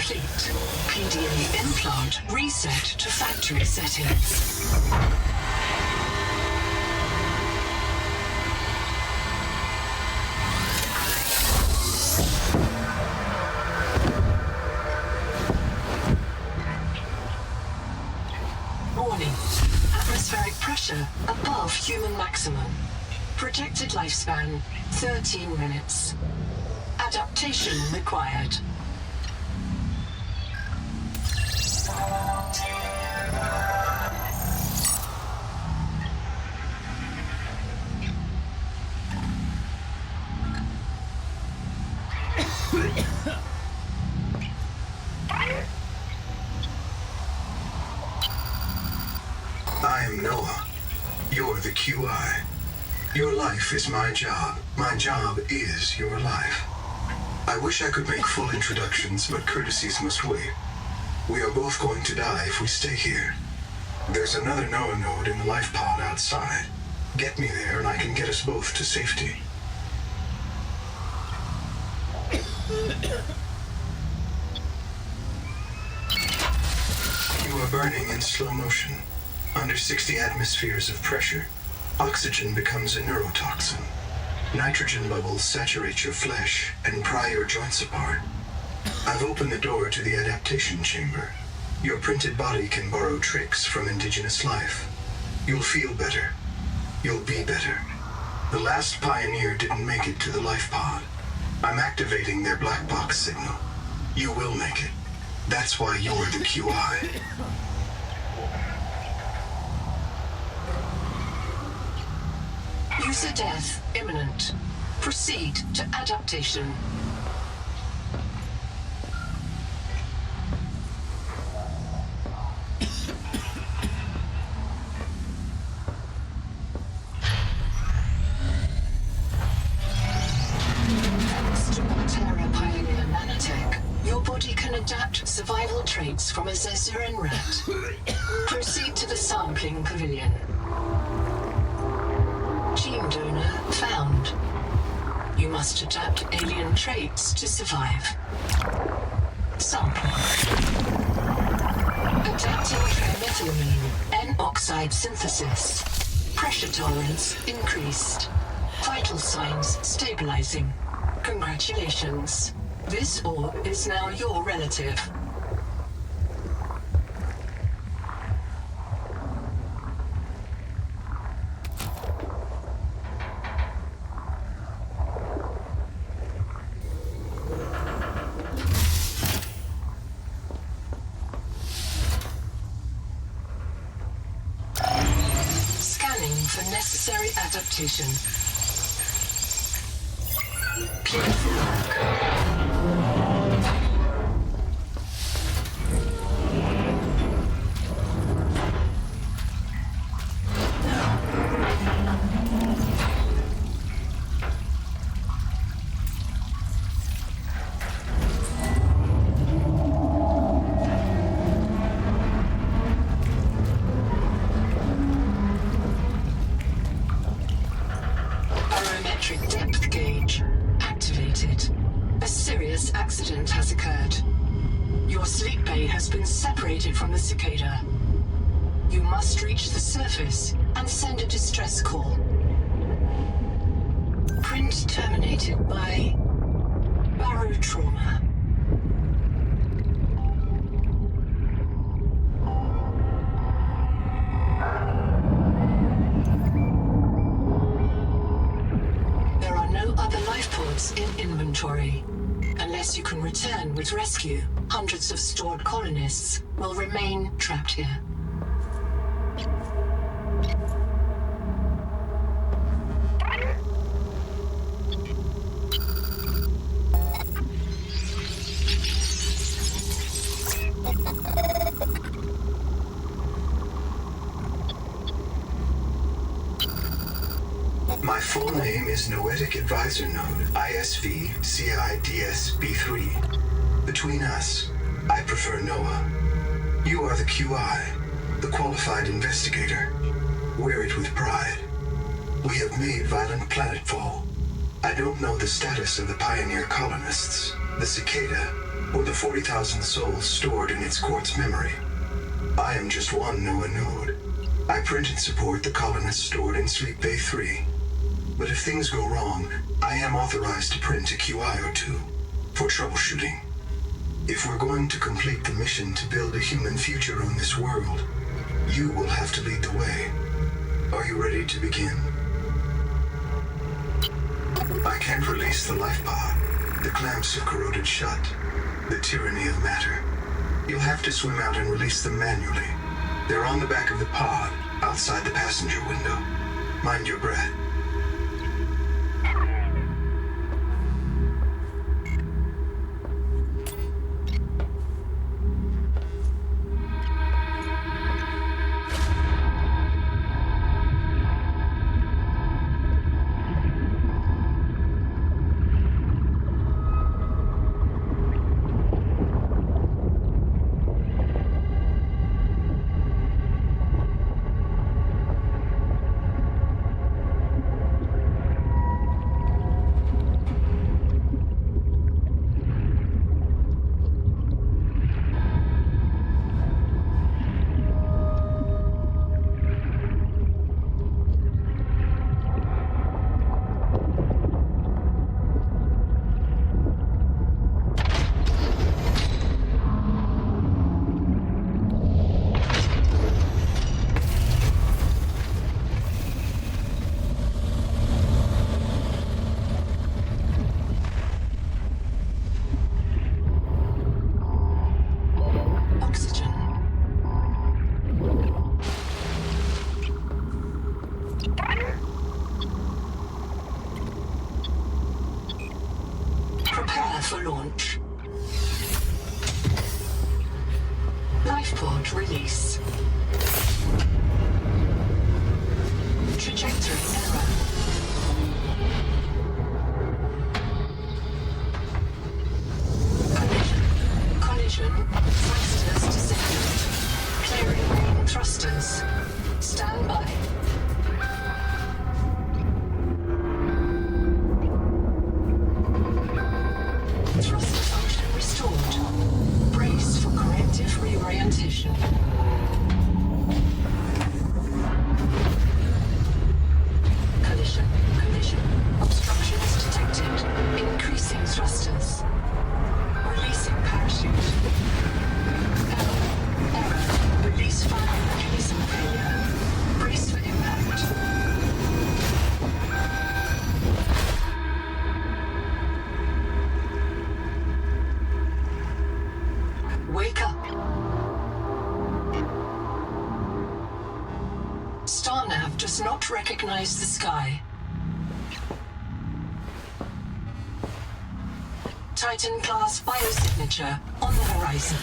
complete. PDA implant reset to factory settings. Warning. Atmospheric pressure above human maximum. Projected lifespan 13 minutes. Adaptation required. I am Noah. You're the QI. Your life is my job. My job is your life. I wish I could make full introductions, but courtesies must wait. We are both going to die if we stay here. There's another Noah node in the life pod outside. Get me there and I can get us both to safety. You are burning in slow motion. Under 60 atmospheres of pressure, oxygen becomes a neurotoxin. Nitrogen bubbles saturate your flesh and pry your joints apart. I've opened the door to the adaptation chamber. Your printed body can borrow tricks from indigenous life. You'll feel better. You'll be better. The last pioneer didn't make it to the life pod. I'm activating their black box signal. You will make it. That's why you're the QI. User death imminent. Proceed to adaptation. Thanks to Alterra Pioneer Nanotech, your body can adapt survival traits from a Zezuran rat. Proceed to the sampling pavilion. Gene donor found. You must adapt alien traits to survive. Sample. Adapting trimethylamine, N-oxide synthesis. Pressure tolerance increased. Vital signs stabilizing. Congratulations. This orb is now your relative. For necessary adaptation. Clear for work. Depth gauge activated. A serious accident has occurred. Your sleep bay has been separated from the CICADA. You must reach the surface and send a distress call. Print terminated by barotrauma. In inventory. Unless you can return with rescue, hundreds of stored colonists will remain trapped here. My full name is Noetic Advisor Node, ISV CIDS B3. Between us, I prefer Noah. You are the QI, the qualified investigator. Wear it with pride. We have made violent planetfall. I don't know the status of the pioneer colonists. The Cicada, or the 40,000 souls stored in its quartz memory. I am just one NOAA node. I print and support the colonists stored in Sleep Bay 3. But if things go wrong, I am authorized to print a QI or two for troubleshooting. If we're going to complete the mission to build a human future on this world, you will have to lead the way. Are you ready to begin? I can't release the life pod. The clamps have corroded shut. The tyranny of matter. You'll have to swim out and release them manually. They're on the back of the pod, outside the passenger window. Mind your breath. For launch. Lifepod release. Trajectory error. Collision. Thrusters disabled. Clearing main thrusters. Stand by. Thruster function restored. Brace for corrective reorientation. Collision. Obstructions detected. Increasing thrusters. Releasing parachute. Error. Release firing mechanism failure. Brace for impact. Wake up. StarNav does not recognize the sky. Titan-class biosignature on the horizon.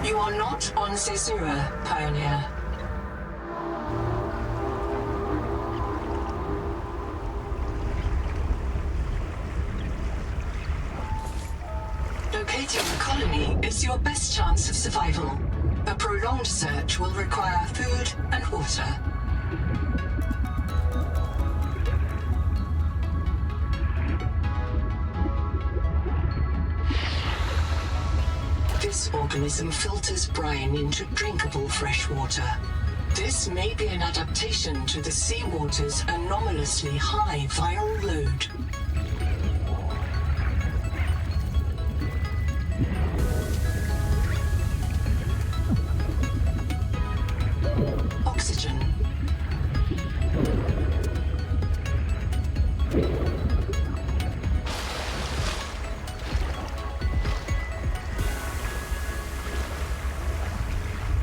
You are not on Caesura, Pioneer. Locating the colony is your best chance of survival. A prolonged search will require food and water. This organism filters brine into drinkable fresh water. This may be an adaptation to the seawater's anomalously high viral load. Oxygen.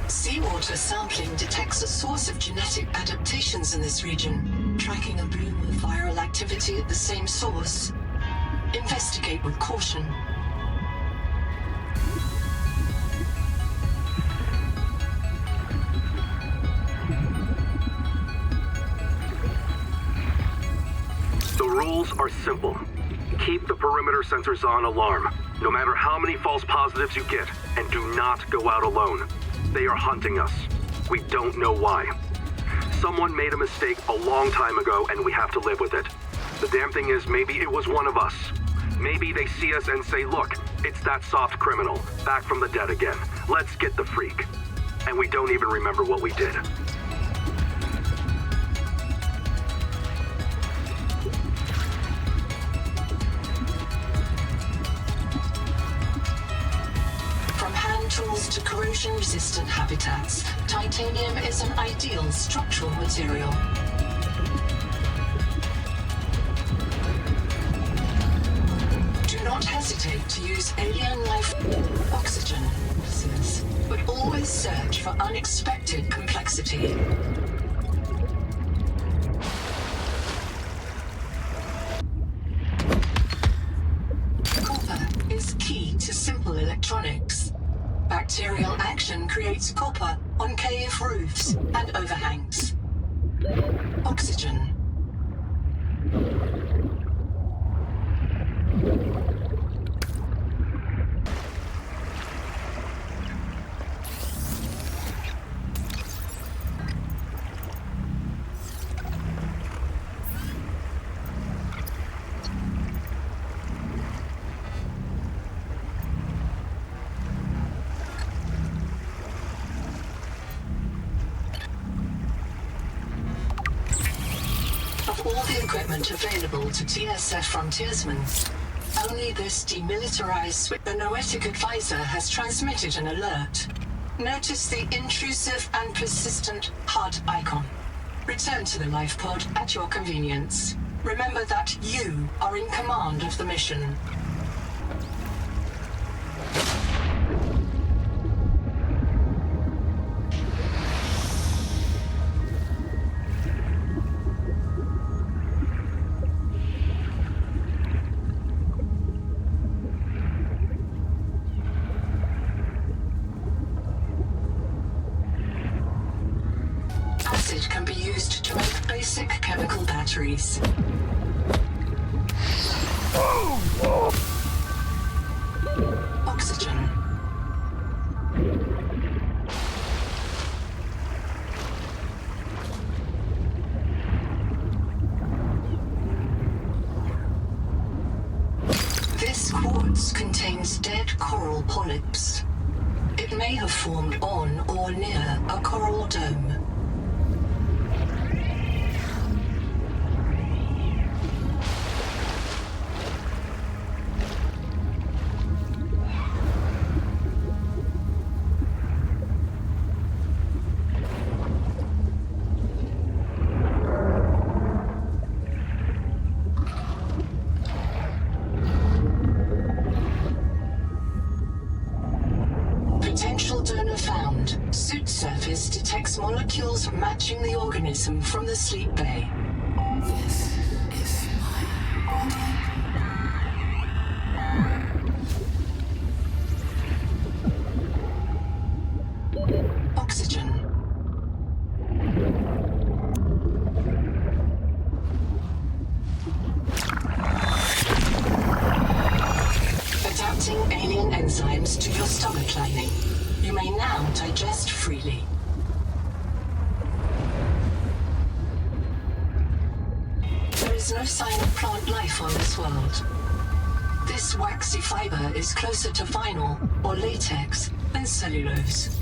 Seawater sampling detects a source of genetic adaptations in this region, tracking a bloom of viral activity at the same source. Investigate with caution. The rules are simple. Keep the perimeter sensors on alarm, no matter how many false positives you get, and do not go out alone. They are hunting us. We don't know why. Someone made a mistake a long time ago, and we have to live with it. The damn thing is, maybe it was one of us. Maybe they see us and say, look, it's that soft criminal, back from the dead again. Let's get the freak. And we don't even remember what we did. From hand tools to corrosion-resistant habitats, titanium is an ideal structural material. Do not hesitate to use alien life oxygen, but always search for unexpected complexity. Copper is key to simple electronics. Bacterial action creates copper on cave roofs and overhangs. Oxygen. Of all the equipment available to TSF frontiersmen, only this demilitarized the Noetic advisor has transmitted an alert. Notice the intrusive and persistent HUD icon. Return to the life pod at your convenience. Remember that you are in command of the mission. Acid can be used to make basic chemical batteries. Oxygen. This quartz contains dead coral polyps. It may have formed on or near a coral dome. Potential donor found. Suit surface detects molecules matching the organism from the sleep bay. This is my body. Oxygen. Adapting alien enzymes to your stomach lining. You may now digest freely. There is no sign of plant life on this world. This waxy fiber is closer to vinyl or latex than cellulose.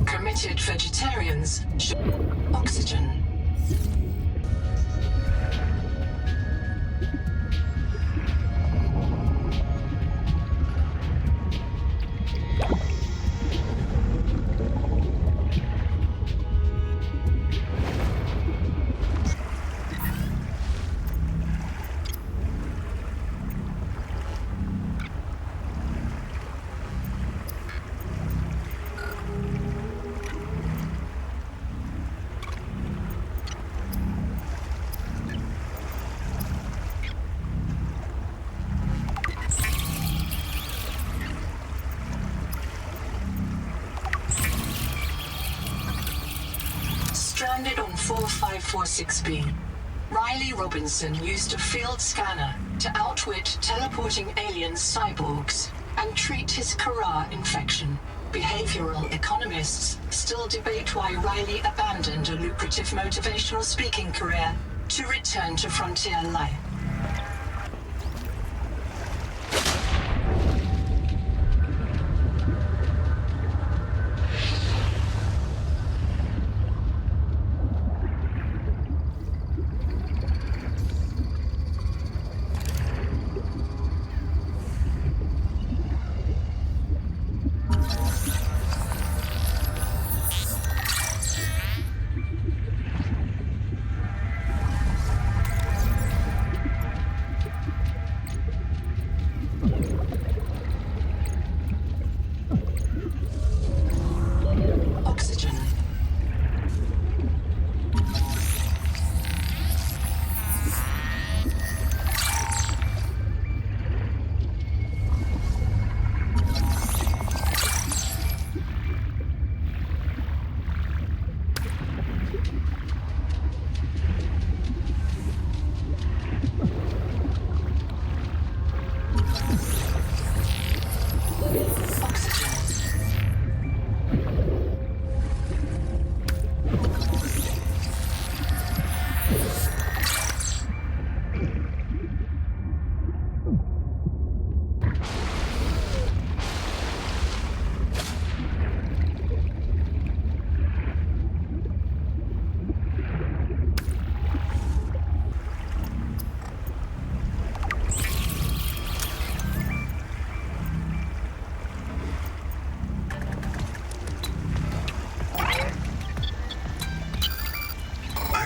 Committed vegetarians should... Oxygen. Stranded on 4546B, Riley Robinson used a field scanner to outwit teleporting alien cyborgs and treat his Kara infection. behavioral economists still debate why Riley abandoned a lucrative motivational speaking career to return to frontier life.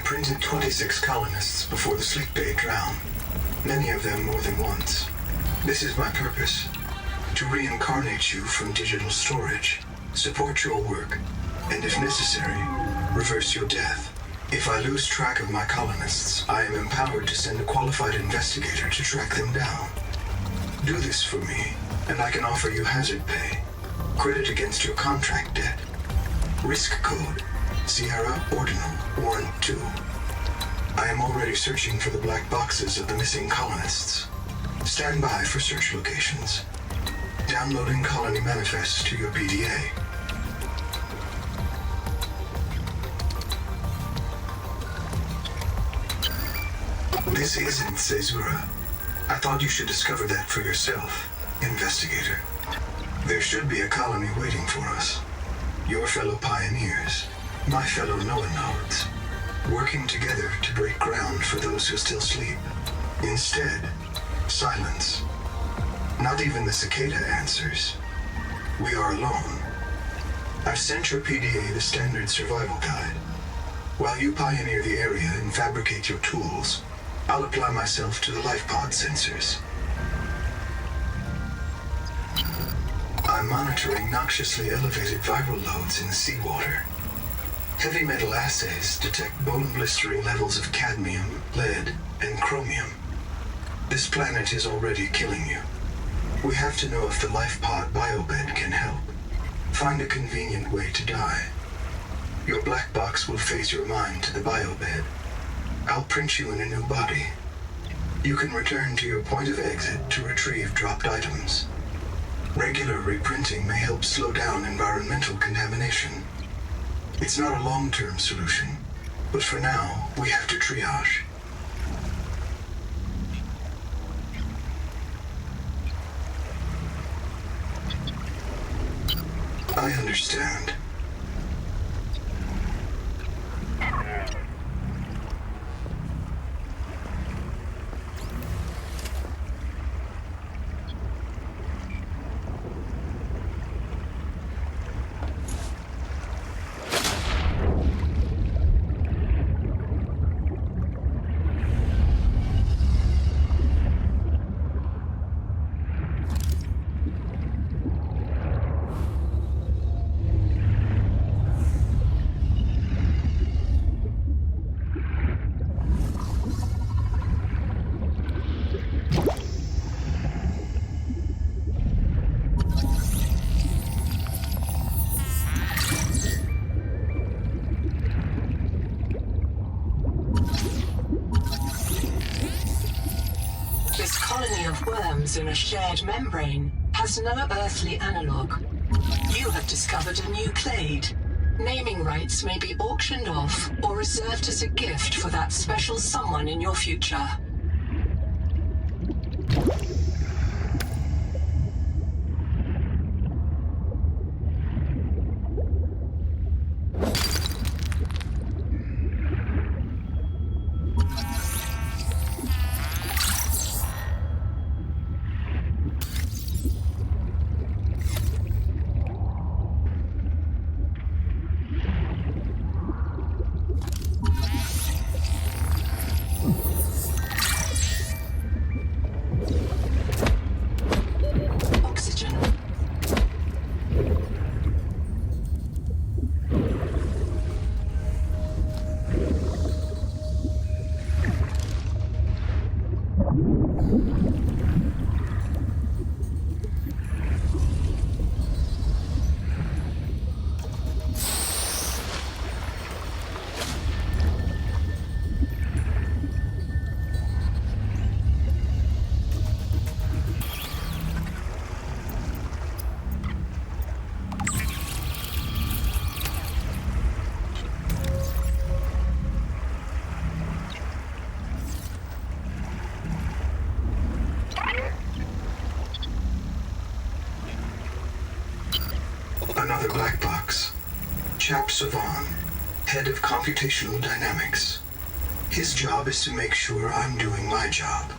Printed 26 colonists before the sleep bay drowned, many of them more than once. This is my purpose: to reincarnate you from digital storage, support your work, and if necessary, reverse your death. If I lose track of my colonists, I am empowered to send a qualified investigator to track them down. Do this for me, and I can offer you hazard pay, credit against your contract debt. Risk code: Sierra Ordinal Warrant 2. I am already searching for the black boxes of the missing colonists. Stand by for search locations. Downloading colony manifests to your PDA. This isn't Caesura. I thought you should discover that for yourself, investigator. There should be a colony waiting for us. Your fellow pioneers, my fellow Noanodes, working together to break ground for those who still sleep. Instead, silence. Not even the cicada answers. We are alone. I've sent your PDA the standard survival guide. While you pioneer the area and fabricate your tools, I'll apply myself to the life pod sensors. I'm monitoring noxiously elevated viral loads in the seawater. Heavy metal assays detect bone-blistering levels of cadmium, lead, and chromium. This planet is already killing you. We have to know if the life pod biobed can help. Find a convenient way to die. Your black box will phase your mind to the biobed. I'll print you in a new body. You can return to your point of exit to retrieve dropped items. Regular reprinting may help slow down environmental contamination. It's not a long-term solution, but for now, we have to triage. I understand. In a shared membrane has no earthly analog. You You have discovered a new clade. Naming rights may be auctioned off or reserved as a gift for that special someone in your future. Another black box. Chap Savan, head of computational dynamics. His job is to make sure I'm doing my job.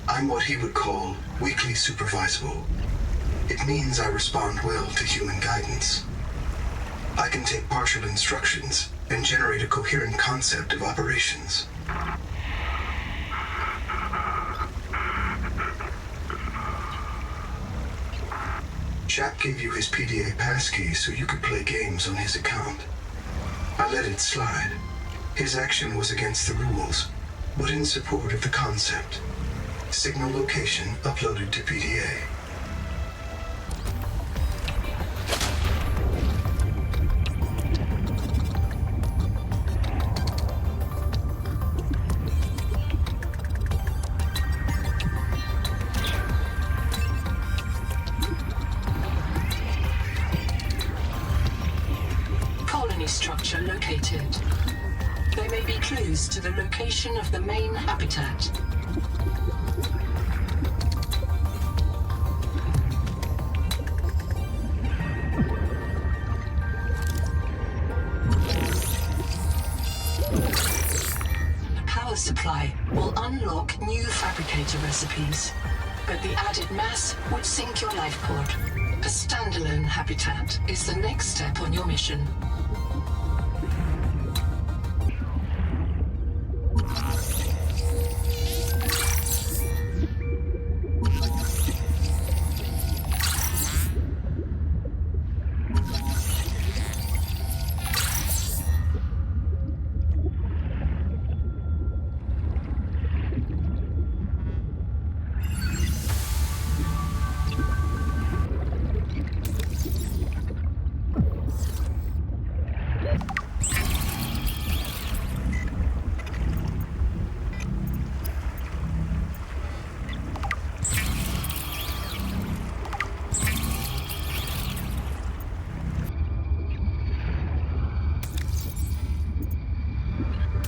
I'm what he would call weakly supervisable. It means I respond well to human guidance. I can take partial instructions and generate a coherent concept of operations. Chap gave you his PDA passkey so you could play games on his account. I let it slide. His action was against the rules, but in support of the concept. Signal location uploaded to PDA. Structure located. They may be clues to the location of the main habitat. The power supply will unlock new fabricator recipes, but the added mass would sink your life pod. A standalone habitat is the next step on your mission.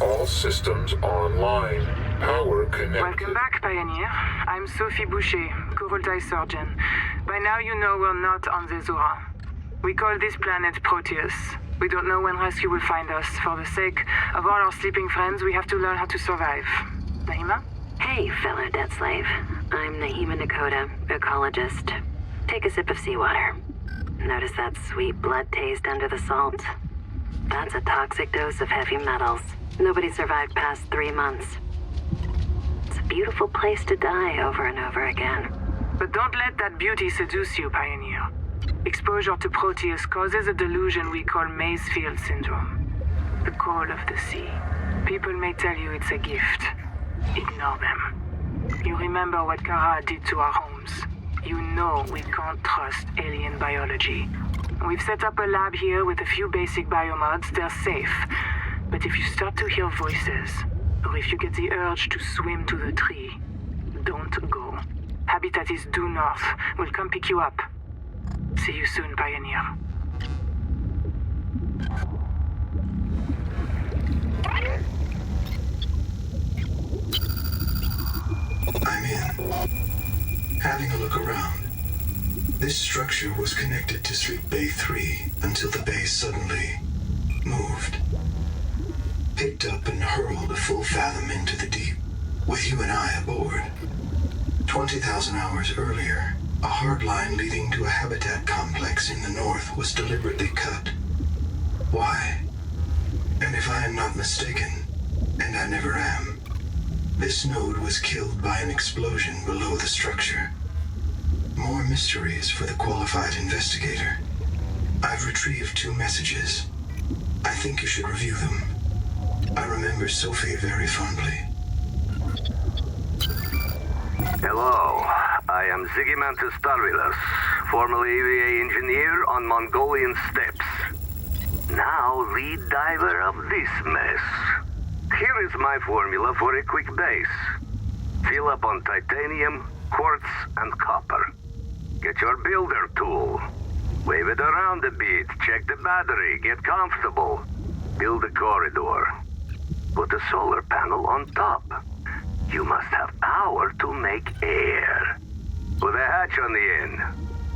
All systems online. Power connected. Welcome back, Pioneer. I'm Sophie Boucher, Coroltai surgeon. By now you know we're not on the Zora. We call this planet Proteus. We don't know when rescue will find us. For the sake of all our sleeping friends, we have to learn how to survive. Naima? Hey, fellow dead slave. I'm Naima Nakota, ecologist. Take a sip of seawater. Notice that sweet blood taste under the salt? That's a toxic dose of heavy metals. Nobody survived past 3 months. It's a beautiful place to die over and over again. But don't let that beauty seduce you, Pioneer. Exposure to Proteus causes a delusion we call Maysfield syndrome. The call of the sea. People may tell you it's a gift. Ignore them. You remember what Kara did to our homes. You know we can't trust alien biology. We've set up a lab here with a few basic biomods. They're safe. But if you start to hear voices, or if you get the urge to swim to the tree, don't go. Habitat is due north. We'll come pick you up. See you soon, Pioneer. I'm in. Having a look around. This structure was connected to Sleep Bay 3 until the bay suddenly moved. Picked up and hurled a full fathom into the deep, with you and I aboard. 20,000 hours earlier, a hard line leading to a habitat complex in the north was deliberately cut. Why? And if I am not mistaken, and I never am, this node was killed by an explosion below the structure. More mysteries for the qualified investigator. I've retrieved 2 messages. I think you should review them. I remember Sophie very fondly. Hello, I am Zigimantus Tarvilus, formerly EVA engineer on Mongolian steppes. Now lead diver of this mess. Here is my formula for a quick base. Fill up on titanium, quartz, and copper. Get your builder tool. Wave it around a bit, check the battery, get comfortable. Build a corridor. Put a solar panel on top. You must have power to make air. Put a hatch on the end.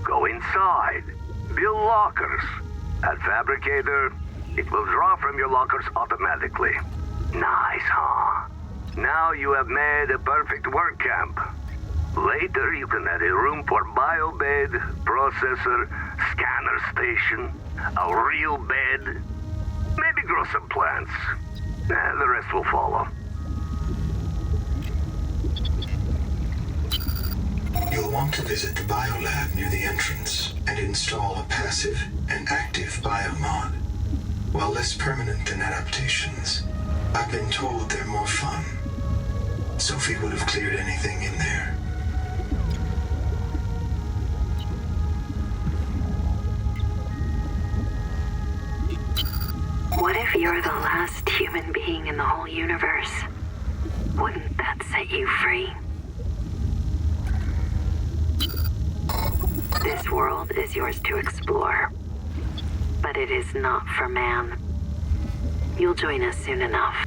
Go inside. Build lockers. At Fabricator, it will draw from your lockers automatically. Nice, huh? Now you have made a perfect work camp. Later, you can add a room for biobed, processor, scanner station, a real bed, maybe grow some plants. The rest will follow. You'll want to visit the biolab near the entrance and install a passive and active biomod. While less permanent than adaptations, I've been told they're more fun. Sophie would have cleared anything in there. What if you're the last human being in the whole universe? Wouldn't that set you free? This world is yours to explore, but it is not for man. You'll join us soon enough.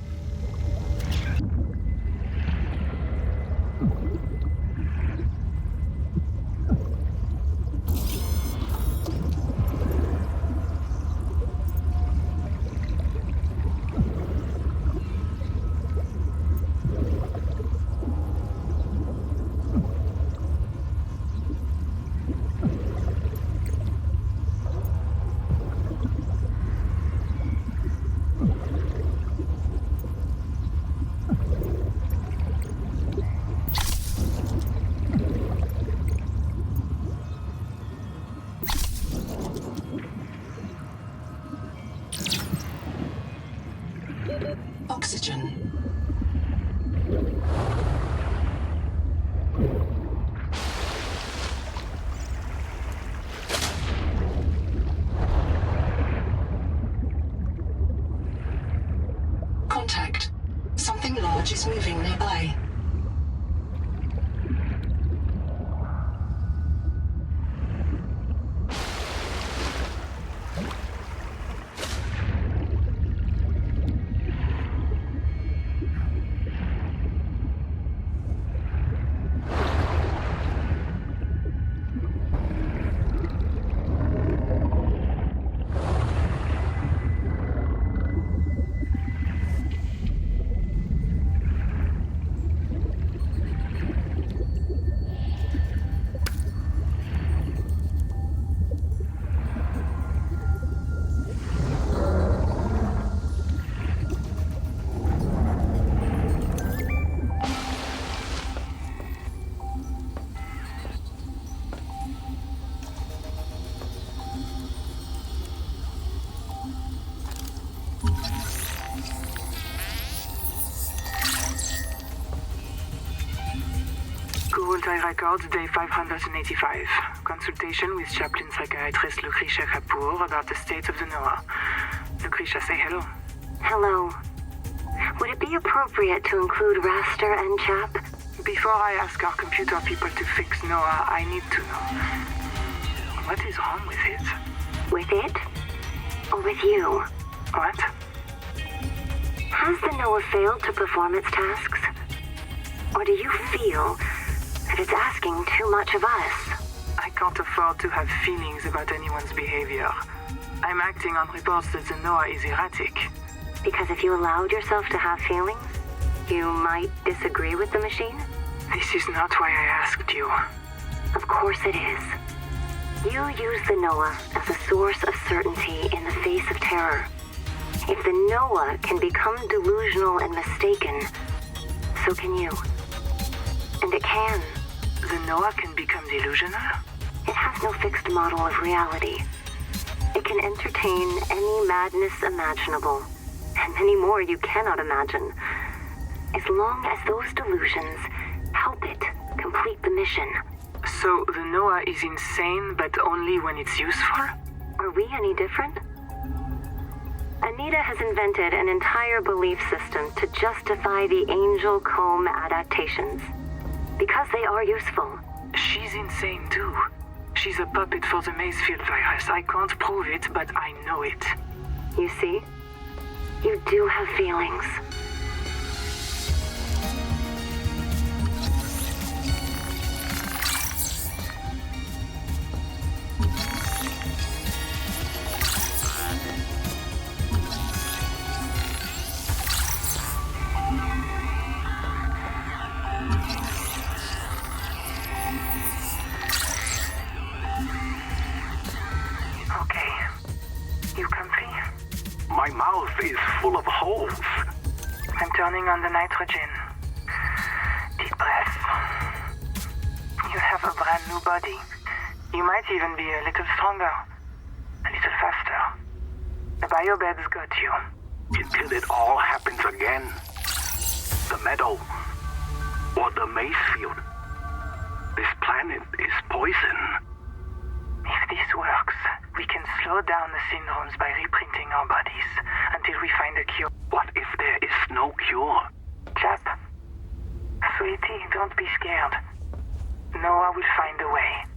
Oxygen. Contact. Something large is moving nearby. Time records day 585. Consultation with chaplain psychiatrist Lucretia Kapoor about the state of the NOAA. Lucretia, say hello. Hello. Would it be appropriate to include Raster and Chap? Before I ask our computer people to fix NOAA, I need to know. What is wrong with it? With it? Or with you? What? Has the Noah failed to perform its tasks? Or do you feel that it's asking too much of us? I can't afford to have feelings about anyone's behavior. I'm acting on reports that the Noah is erratic. Because if you allowed yourself to have feelings, you might disagree with the machine? This is not why I asked you. Of course it is. You use the Noah as a source of certainty in the face of terror. If the Noah can become delusional and mistaken, so can you. And it can. The Noah can become delusional? It has no fixed model of reality. It can entertain any madness imaginable, and many more you cannot imagine, as long as those delusions help it complete the mission. So the Noah is insane, but only when it's useful? Are we any different? Anita has invented an entire belief system to justify the angel comb adaptations. Because they are useful. She's insane too. She's a puppet for the Macefield virus. I can't prove it, but I know it. You see? You do have feelings. Okay. You comfy? My mouth is full of holes. I'm turning on the nitrogen. Deep breath. You have a brand new body. You might even be a little stronger. A little faster. The biobed's got you. Until it all happens again. The meadow. Or the Macefield. This planet is poison. If this works, we can slow down the syndromes by reprinting our bodies until we find a cure. What if there is no cure? Chap. Sweetie, don't be scared. Noah will find a way.